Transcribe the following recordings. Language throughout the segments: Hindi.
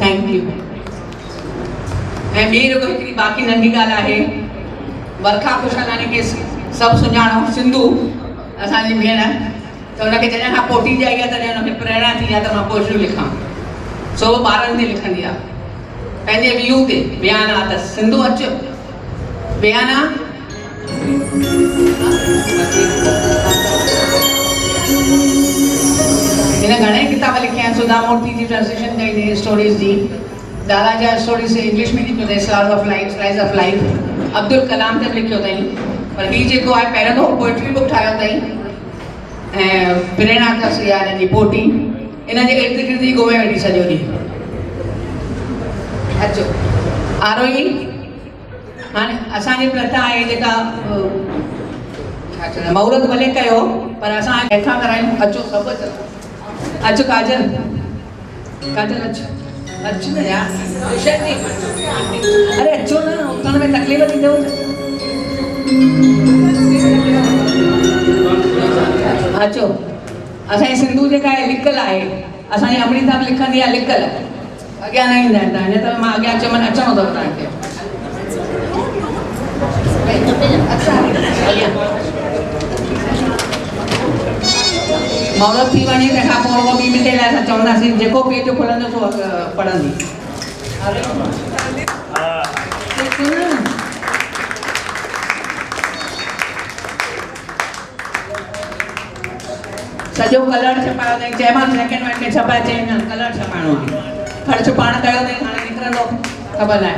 Thank you. ऐं ॿी रुॻो हिकिड़ी बाक़ी नंढी ॻाल्हि आहे, वर्खा खुशहालानी खे सभु सुञाणो, सिंधू असांजी भेण, त हुनखे जॾहिं खां पोटी ॼाई आहे तॾहिं हुनखे प्रेरणा थी आहे त मां पोइटियूं लिखां, सो ॿारनि ते लिखंदी आहे, पंहिंजे व्यू ते बयानु आहे। त सिंधू अचो बयानु आहे। हिन घणेई किताब लिखिया आहिनि, सुधा मूर्ति जी ट्रांसलेशन कई अथई स्टोरीज़ जी, दादा जा स्टोरीज़ इंग्लिश में लिखियो अथई, slice of life, Abdul Kalam ते बि लिखियो अथई, पर हीउ जेको आहे पहिरियों दफ़ो पोइट्री बुक ठाहियो अथई, ऐं प्रेरणा अथसि इहा हिन जी पोटी, इन जे इर्द गिर्द ई घुमे वेठी सॼो ॾींहुं। अचो आरोही, हाणे असांजी प्रथा आहे जेका छा चवंदा महूरत भले कयो पर असां हेठां करायूं। अचो सभु अचो, अचो काजल, काजल अचो, अचो न यार, अरे अचो न, उथण में तकलीफ़ थींदव। अचो, असांजी सिंधू जेका आहे लिकल आहे, असांजी अमृता बि लिखंदी आहे लिकल, अॻियां न ईंदा आहिनि तव्हां, त मां अॻियां चवनि अचणो अथव तव्हांखे। महूरत थी वञे तंहिंखां पोइ रुॻो ॿी मिंटे लाइ असां चवंदासीं जेको पेज खुलंदो सो पढ़ंदी। सॼो कलर छपायो अथई, चयोमांसि ब्लैक एंड व्हाइट में छपाए, चई न कलर छपाइणो आहे, ख़र्चु पाण कयो अथई, हाणे निकिरंदो ख़बर न आहे।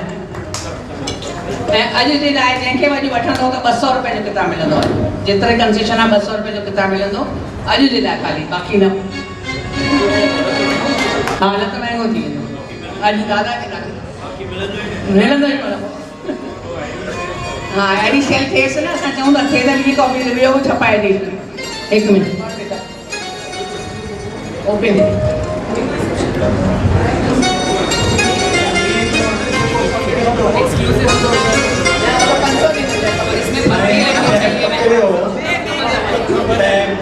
ऐं अॼु जे लाइ जंहिंखे वञी वठंदो त 200 रुपए जो किताब मिलंदो आहे, जेतिरे कंसेशन आहे 200 रुपए जो किताब मिलंदो अॼु जे लाइ ख़ाली, बाक़ी न। हा न त महांगो थी वेंदो, अॼु दादा जे लाइ मिलंदो ई मिलंदो। हा अहिड़ी सेल थिएसि न, असां चऊं था थिए त ॿी कॉपी ॿियो बि छपाए ॾे। हिकु मिंट ओपन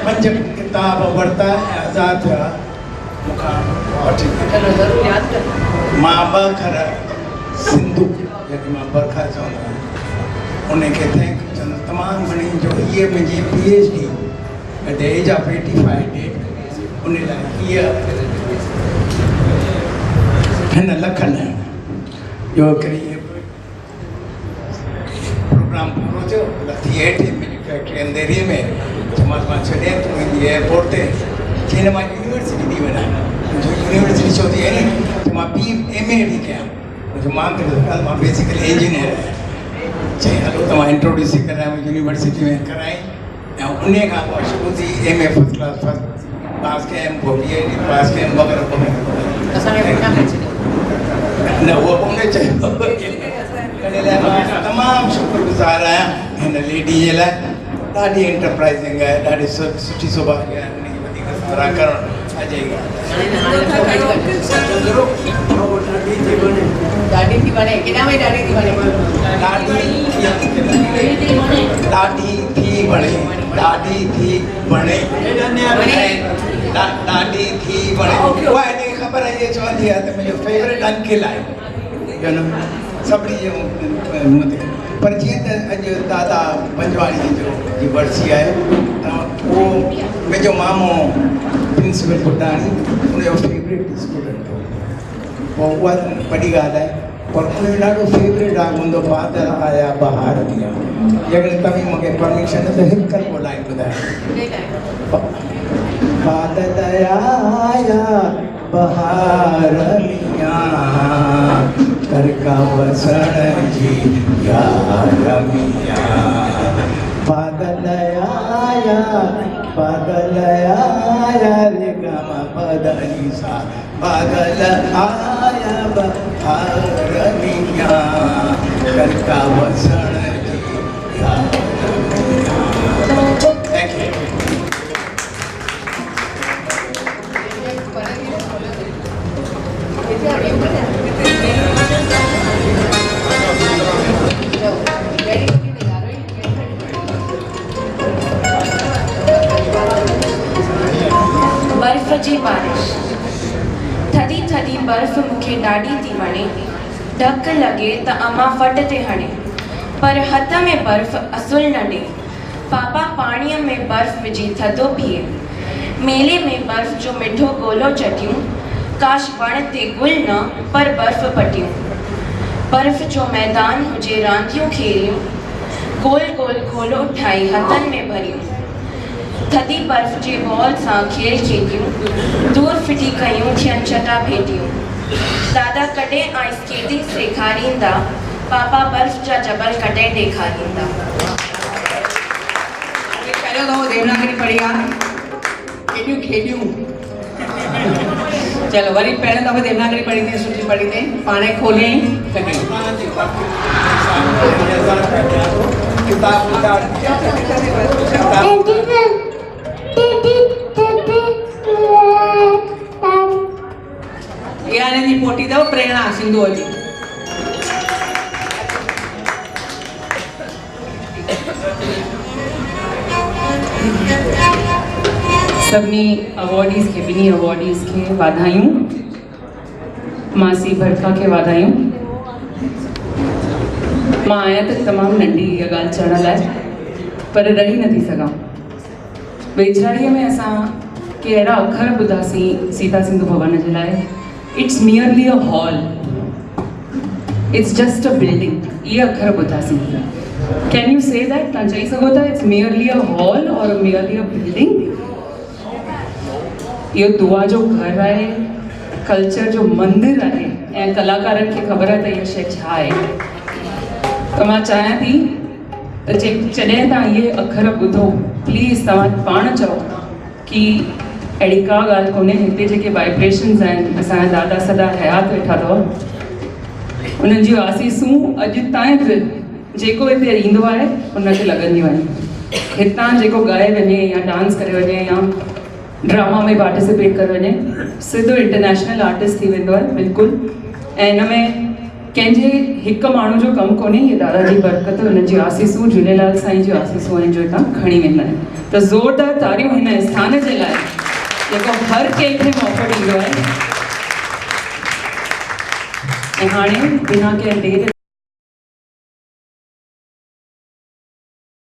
पंज किताब वरिता ऐं आज़ाद थिया मूंखां वठी। मां ॿ खर सिंधू जॾहिं मां बरखा चवंदो आहियां उनखे थैंक चवंदो तमामु घणी, जो इहे मुंहिंजी PhD at the age of 85 डेट, उन लाइ इहा हिन लखनि जो हिकिड़ी प्रोग्राम पूरो थियो, लथी हेठि मुंहिंजी फैक्ट्री अंधेरीअ में, चयोमांसि मां छॾे तूं ईंदी एयरपोर्ट ते, चई न मां यूनिवर्सिटी थी वञा, मुंहिंजो यूनिवर्सिटी छो थी आहे न, त मां MA थी कयां, मुंहिंजो मां बेसिकली इंजीनियर आहियां। चई हलो तव्हां इंट्रोड्यूस कराए यूनिवर्सिटी में कराई, ऐं उन खां पोइ शुरू थी MA फर्स्ट क्लास पास कयमि, पोइ PhD पास कयमि वग़ैरह वग़ैरह। न उहो कोन चयो, इन लाइ मां तमामु शुक्रगुज़ार आहियां हिन लेडी जे लाइ, ॾाढी एंटरप्राइज़िंग आहे, ॾाढी सुठी सुभाणे आहे, उनजी वधीक साराह करणु अॼु जी ॾाढी थी वणे, केॾा में ॾाढी थी वणे, ॾाढी थी वणे, ॾाढी थी वणे, ॾाढी थी वणे। उहा हिनखे ख़बर आहे, इहा चवंदी आहे त मुंहिंजो फेवरेट अंकिल आहे, सभिनी जे पर जीअं त अॼु दादा पंजवाणी जी वर्सी आहे, त उहो मुंहिंजो मामो प्रिंसिपल पुटाणी उनजो फेवरेट स्टूडेंट हो, पोइ उहा वॾी ॻाल्हि आहे, पर उनजो ॾाढो फेवरेट आहे हूंदो बादल आया बहार दिया। जेकॾहिं तव्हां मूंखे परमिशन त हिकु को लाइन ॿुधायो, बादल आया बहार दिया करका वसण जी यार मिया, बादल आया रे गम बदनी सा, बादल आया बहार मिया करका वसण जी यार मिया। Thank you. बर्फ जी बारिश, थधी थधी थधी बर्फ़ मूंखे ॾाढी थी वणे। ढक लॻे त अम्मा फट ते हणे, पर हथ में बर्फ़ असुल न ॾे। पापा पाणीअ में बर्फ़ विझी थधो पीए। मेले में बर्फ़ जो मिठो गोलो चटियूं, काश वण ते गुल न पर बर्फ़ पटियूं। बर्फ़ जो मैदान हुजे रांदियूं खेलियूं, गोल गोल गोलो ठाही हथनि में भरियूं। थधी बर्फ़ जे बॉल सां खेल खेॾियूं, दूर फिटी कयूं थियनि चटा भेटियूं। दादा कॾहिं आइस स्केटिंग सेखारींदा, पापा बर्फ़ जा जबल कॾहिं ॾेखारींदा। पहिरियों दफ़ो देवनागरी पढ़ी आहे, केॾियूं खेॾियूं। चलो वरी पहिरियों दफ़ो देवनागरी पढ़ी अथई, सुठी पढ़ी अथई, पाणे खोलियईं कढियूं। इहा हिननि जी पोटी अथव प्रेरणा सिंधूअ जी। सभिनी अवॉर्डीज़ खे, ॿिन्ही अवॉर्डीज़ खे वाधायूं। मासी भरखा खे वाधायूं। मां आहियां त तमामु नंढी इहा ॻाल्हि चवण लाइ, पर रही नथी सघां। वेझराईअ में असां के अहिड़ा अखर ॿुधासीं सीता सिंधु भवन जे लाइ। It's nearly a hall, it's just a building. इहे अखर ॿुधासीं। Can you say that? तव्हां चई सघो था इट्स नियरली अ हॉल और नियरली अ बिल्डिंग? इहो दुआ जो घर आहे, कल्चर जो मंदिर आहे, ऐं कलाकारनि खे ख़बर आहे त इहा शइ छा आहे। त मां चाहियां थी त जॾहिं तव्हां इहे अखर ॿुधो, प्लीज़ तव्हां पाण चओ की अहिड़ी का ॻाल्हि कोन्हे। हिते जेके वाइब्रेशन्स आहिनि, असांजा दादा सदा हयात वेठा अथव, उन्हनि जूं आसीसूं अॼु ताईं बि जेको हिते ईंदो आहे उनखे लॻंदियूं आहिनि। हितां जेको ॻाए वञे या डांस करे वञे या ड्रामा में पार्टिसिपेट करे वञे, सिधो इंटरनेशनल आर्टिस्ट थी वेंदो आहे बिल्कुलु। ऐं हिन में कंहिंजे हिकु माण्हू जो कमु कोन्हे, इहे दादा जी बरकत, हुननि जी आसीसूं, झूलेलाल साईं जूं आसीसूं आहिनि जो हितां खणी वेंदा आहिनि। त ज़ोरदार तारियूं हिन स्थान जे लाइ जेको हर कंहिंखे मौक़ो ॾींदो आहे। ऐं हाणे बिना कंहिं देरि